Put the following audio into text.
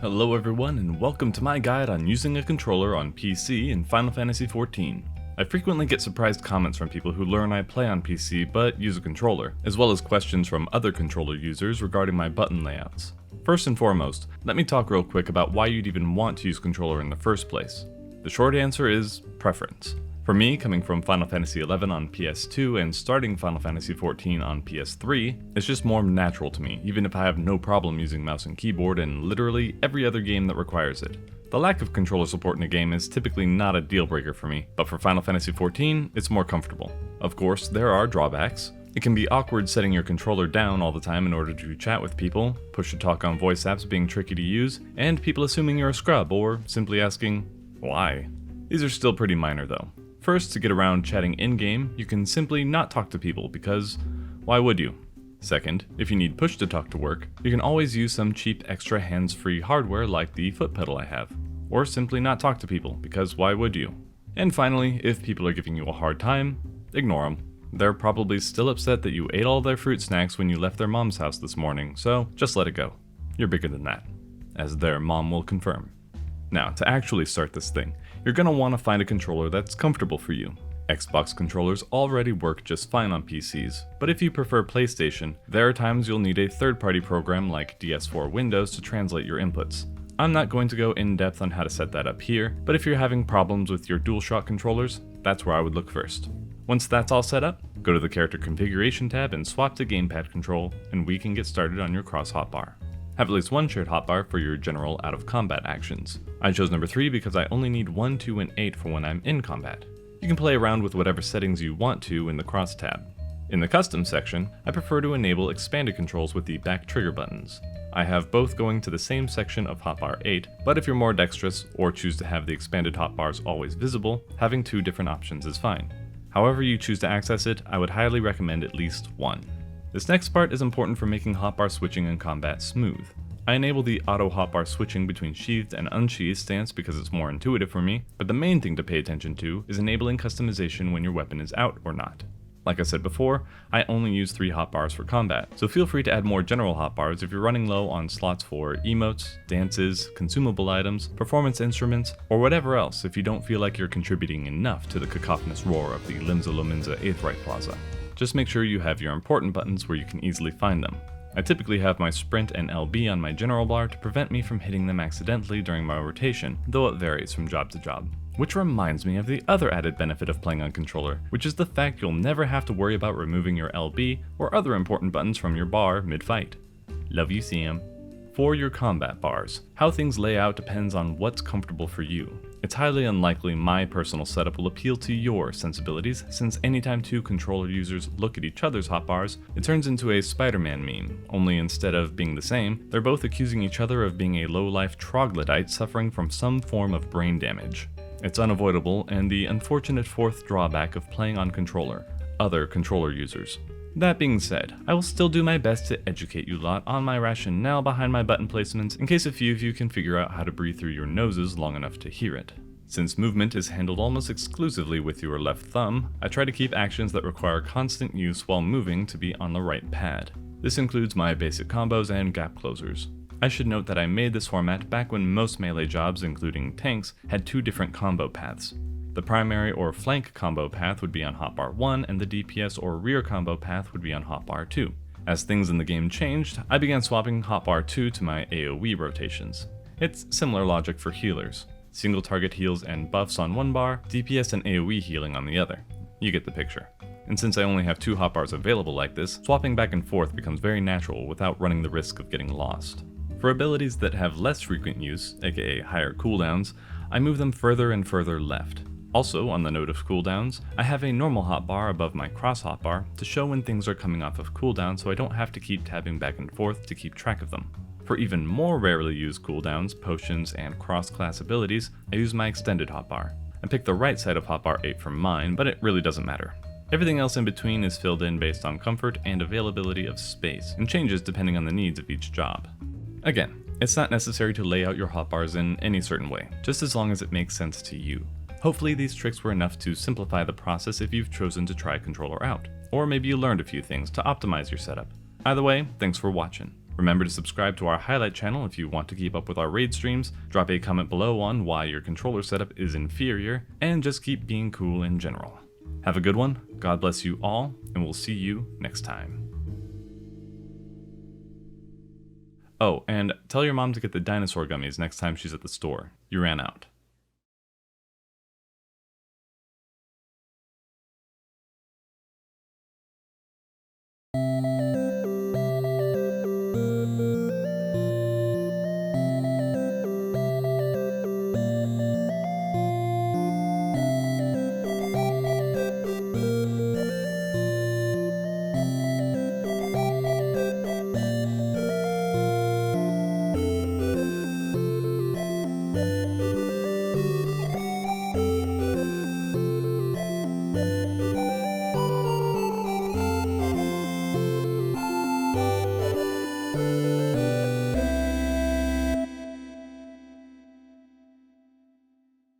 Hello everyone and welcome to my guide on using a controller on PC in Final Fantasy XIV. I frequently get surprised comments from people who learn I play on PC but use a controller, as well as questions from other controller users regarding my button layouts. First and foremost, let me talk real quick about why you'd even want to use controller in the first place. The short answer is preference. For me, coming from Final Fantasy XI on PS2 and starting Final Fantasy XIV on PS3, it's just more natural to me, even if I have no problem using mouse and keyboard in literally every other game that requires it. The lack of controller support in a game is typically not a deal breaker for me, but for Final Fantasy XIV, it's more comfortable. Of course, there are drawbacks. It can be awkward setting your controller down all the time in order to chat with people, push-to-talk on voice apps being tricky to use, and people assuming you're a scrub or simply asking, why? These are still pretty minor though. First, to get around chatting in-game, you can simply not talk to people because why would you? Second, if you need push-to-talk to work, you can always use some cheap extra hands-free hardware like the foot pedal I have. Or simply not talk to people because why would you? And finally, if people are giving you a hard time, ignore them. They're probably still upset that you ate all their fruit snacks when you left their mom's house this morning, so just let it go. You're bigger than that, as their mom will confirm. Now, to actually start this thing, you're going to want to find a controller that's comfortable for you. Xbox controllers already work just fine on PCs, but if you prefer PlayStation, there are times you'll need a third-party program like DS4 Windows to translate your inputs. I'm not going to go in depth on how to set that up here, but if you're having problems with your DualShock controllers, that's where I would look first. Once that's all set up, go to the Character Configuration tab and swap to Gamepad Control, and we can get started on your cross hotbar. Have at least one shared hotbar for your general out-of-combat actions. I chose number 3 because I only need 1, 2, and 8 for when I'm in combat. You can play around with whatever settings you want to in the cross tab. In the custom section, I prefer to enable expanded controls with the back trigger buttons. I have both going to the same section of hotbar 8, but if you're more dexterous or choose to have the expanded hotbars always visible, having 2 different options is fine. However you choose to access it, I would highly recommend at least 1. This next part is important for making hotbar switching in combat smooth. I enable the auto hotbar switching between sheathed and unsheathed stance because it's more intuitive for me, but the main thing to pay attention to is enabling customization when your weapon is out or not. Like I said before, I only use 3 hotbars for combat, so feel free to add more general hotbars if you're running low on slots for emotes, dances, consumable items, performance instruments, or whatever else if you don't feel like you're contributing enough to the cacophonous roar of the Limsa Lominsa Aetheryte Plaza. Just make sure you have your important buttons where you can easily find them. I typically have my sprint and LB on my general bar to prevent me from hitting them accidentally during my rotation, though it varies from job to job. Which reminds me of the other added benefit of playing on controller, which is the fact you'll never have to worry about removing your LB or other important buttons from your bar mid-fight. Love you, Sam. For your combat bars, how things lay out depends on what's comfortable for you. It's highly unlikely my personal setup will appeal to your sensibilities, since anytime 2 controller users look at each other's hotbars, it turns into a Spider-Man meme, only instead of being the same, they're both accusing each other of being a low-life troglodyte suffering from some form of brain damage. It's unavoidable and the unfortunate 4th drawback of playing on controller, other controller users. That being said, I will still do my best to educate you lot on my rationale behind my button placements in case a few of you can figure out how to breathe through your noses long enough to hear it. Since movement is handled almost exclusively with your left thumb, I try to keep actions that require constant use while moving to be on the right pad. This includes my basic combos and gap closers. I should note that I made this format back when most melee jobs, including tanks, had 2 different combo paths. The primary or flank combo path would be on hotbar 1 and the DPS or rear combo path would be on hotbar 2. As things in the game changed, I began swapping hotbar 2 to my AoE rotations. It's similar logic for healers. Single target heals and buffs on one bar, DPS and AoE healing on the other. You get the picture. And since I only have 2 hotbars available like this, swapping back and forth becomes very natural without running the risk of getting lost. For abilities that have less frequent use, aka higher cooldowns, I move them further and further left. Also, on the note of cooldowns, I have a normal hotbar above my cross hotbar to show when things are coming off of cooldown so I don't have to keep tabbing back and forth to keep track of them. For even more rarely used cooldowns, potions, and cross-class abilities, I use my extended hotbar. I picked the right side of hotbar 8 from mine, but it really doesn't matter. Everything else in between is filled in based on comfort and availability of space, and changes depending on the needs of each job. Again, it's not necessary to lay out your hotbars in any certain way, just as long as it makes sense to you. Hopefully these tricks were enough to simplify the process if you've chosen to try controller out, or maybe you learned a few things to optimize your setup. Either way, thanks for watching. Remember to subscribe to our highlight channel if you want to keep up with our raid streams, drop a comment below on why your controller setup is inferior, and just keep being cool in general. Have a good one, God bless you all, and we'll see you next time. Oh, and tell your mom to get the dinosaur gummies next time she's at the store. You ran out.